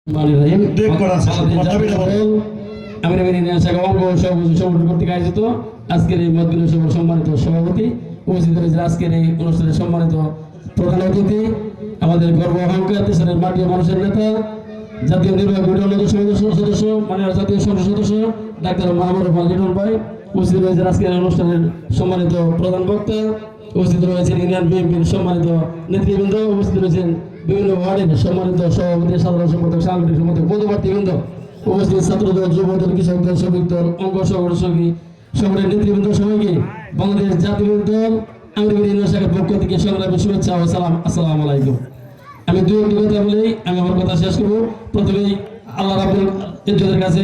আজকের এই মত বিনিময় সভার সম্মানিত সভাপতি উপস্থিত রয়েছে আজকের এই অনুষ্ঠানের সম্মানিত প্রধান অতিথি আমাদের গর্ব অহংকার দেশের মাটি মানুষের নেতা জাতীয় নির্বাহী কমিটির সদস্য মাননীয় জাতীয় সংসদ সদস্য ডাক্তার মাহমুদ রহমান লিটন ভাই উপস্থিত রয়েছে আজকের অনুষ্ঠানের সম্মানিত প্রধান বক্তা উপস্থিত রয়েছেন ইউনিয়ন বিএনপির সম্মানিত নেতৃবৃন্দ উপস্থিত রয়েছেন বিভিন্ন ওয়ার্ডের সম্মানিত সভাপতি সাধারণ সম্পাদক সাংগঠনিক সম্পাদক পদপ্রার্থীবৃন্দ উপস্থিত ছাত্রদল যুবদল কৃষক দল শ্রমিক দল অঙ্গ সহযোগী সংগঠনের নেতৃবৃন্দ সবাইকে বাংলাদেশ জাতীয় দল আমির শাখার পক্ষ থেকে সংগ্রামী শুভেচ্ছা ও সালাম। আসসালামু আলাইকুম। আমি দুই একটি কথা বলেই আমি আমার কথা শেষ করব। প্রথমেই আল্লাহ রাব্বুল ইজ্জতের কাছে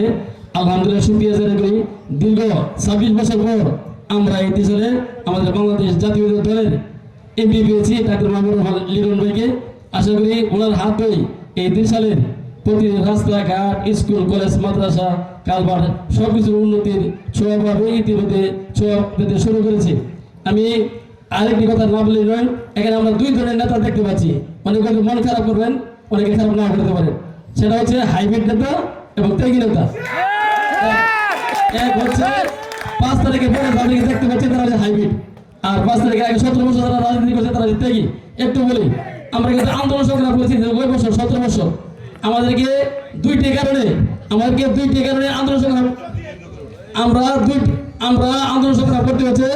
আলহামদুলিল্লাহ শুকরিয়া জানাই করি। দীর্ঘ 26 বছর পর আমরা এই দেশে আমাদের বাংলাদেশ জাতীয় দলের এমপি পেয়েছি ডাক্তার মাহমুদ রহমান লিটন ভাইকে। আশা করি ওনার হাত ধরে এই 2 সালের প্রতি রাস্তাঘাট স্কুল কলেজ মাদ্রাসা কালভার্ট সবকিছুর উন্নতির ছোঁয়া পাবে ইতিমধ্যে ছোঁয়া পেতে শুরু করেছে। আমি আরেকটি কথা না বললেই নয়, এখানে আমরা 2 ধরনের নেতা দেখতে পাচ্ছি। অনেকে মন খারাপ করবেন, অনেকে খারাপ না করতে পারেন। সেটা হচ্ছে হাইব্রিড নেতা এবং ত্যাগী নেতা। এক হচ্ছে 5 তারিখে পরে যাদেরকে দেখতে পাচ্ছি তারা হচ্ছে হাইব্রিড, আর 5 তারিখের আগে 17 বছর যারা রাজনীতি করছে তারা হচ্ছে ত্যাগী। একটু বলি, আমরা কিন্তু আন্দোলন সংগ্রাম করেছি ওই বছর 17 বছর। আমাদেরকে 2টি কারণে আন্দোলন সংগ্রাম আমরা আন্দোলন সংগ্রাম করতে হচ্ছে।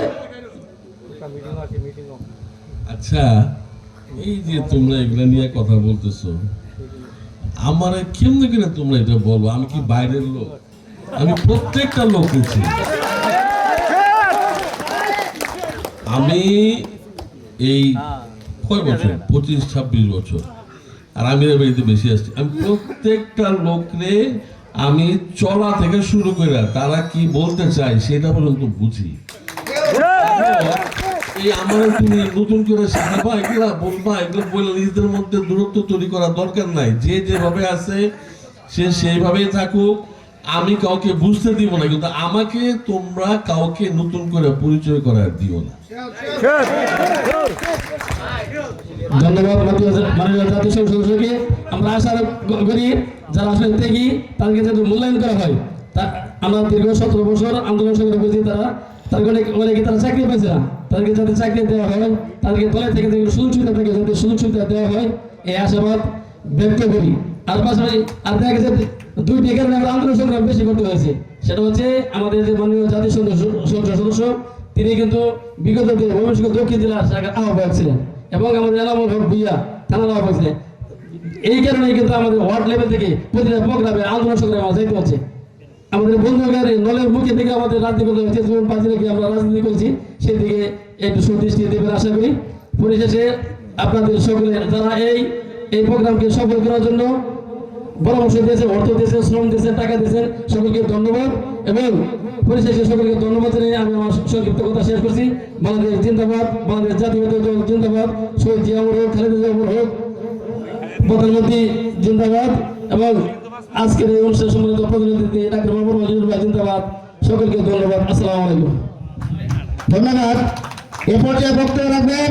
আচ্ছা, এই যে তোমরা এগুলা নিয়ে কথা বলতেছো, আমার কেমনে কিনা তোমরা এটা বলবো? আমি কি বাইরের লোক? আমি প্রত্যেকটা লোক দেখছি। আমি এই কয় বছর 25-26 বছর, আর আমি বাড়িতে বেশি আসছি। আমি প্রত্যেকটা লোকরে আমি চলা থেকে শুরু করে তারা কি বলতে চায় সেটা পর্যন্ত বুঝি। এই আমার তুমি নতুন করে শেখাবা, এগুলা বলবা, এগুলো বলে নিজেদের মধ্যে দূরত্ব তৈরি করার দরকার নাই। যে যেভাবে আছে সে সেইভাবেই থাকুক, আমি কাউকে বুঝতে দিব না, কিন্তু আমাকে তোমরা কাউকে নতুন করে পরিচয় করার দিও না। ধন্যবাদ মাননীয় জাতীয় সংসদ সদস্যকে। আমরা আশা করি যারা আসলে ত্যাগী তাদেরকে যাতে মূল্যায়ন করা হয়। আমরা দীর্ঘ 17 বছর আন্দোলন সংগ্রাম করেছি, অনেকে তারা চাকরি পাইছে না, তাদেরকে যাতে চাকরি দেওয়া হয়, তাদেরকে দলের থেকে সুযোগ সুবিধা থেকে যাতে সুযোগ সুবিধা দেওয়া হয়, এই আশাবাদ ব্যক্ত করি। আর পাশাপাশি আর দেখা গেছে 2টি কারণে আমরা আন্দোলন সংগ্রাম বেশি করতে হয়েছে। সেটা হচ্ছে আমাদের যে মাননীয় জাতীয় সংসদ সদস্য তিনি কিন্তু বিগত দিনে ময়মনসিংহ দক্ষিণ জেলার শাখার আহ্বায়ক ছিলেন এবং আমাদের এনামুল হক ভূঁইয়া থানার আহ্বায়ক ছিলেন। এই কারণে কিন্তু আমাদের ওয়ার্ড লেভেল থেকে প্রতিটা প্রোগ্রামে আন্দোলন সংগ্রামে যাইতে হচ্ছে। আমাদের বন্ধুগারে নলের মুখে থেকে আমাদের রাজনীতি করতে হচ্ছে, জীবন বাজি রেখে আমরা রাজনীতি করছি, সেদিকে একটু সুদৃষ্টি দেবেন আশা করি। পরিশেষে আপনাদের সকলে যারা এই প্রোগ্রামকে সফল করার জন্য পরামর্শ দিয়েছেন, অর্থ দিয়েছেন, শ্রম দিয়েছেন, টাকা দিয়েছেন, সকলকে ধন্যবাদ। এবং পরিশেষে সকলকে ধন্যবাদ জানিয়ে আমি আমার সংক্ষিপ্ত কথা শেষ করছি। বাংলাদেশ জিন্দাবাদ, বাংলাদেশ জাতীয় দল জিন্দাবাদ, শহীদ জিয়াউর হোক, খালেদা জিয়াউর হোক, প্রধানমন্ত্রী জিন্দাবাদ। এবং আজকের এই অনুষ্ঠান সম্মানিত প্রতিনিধি ডাক্তার মাহমুদ রহমান লিটন ভাই জিন্দাবাদ। সকলকে ধন্যবাদ। আসসালামু আলাইকুম। ধন্যবাদ। এ পর্যায়ে বক্তব্য রাখবেন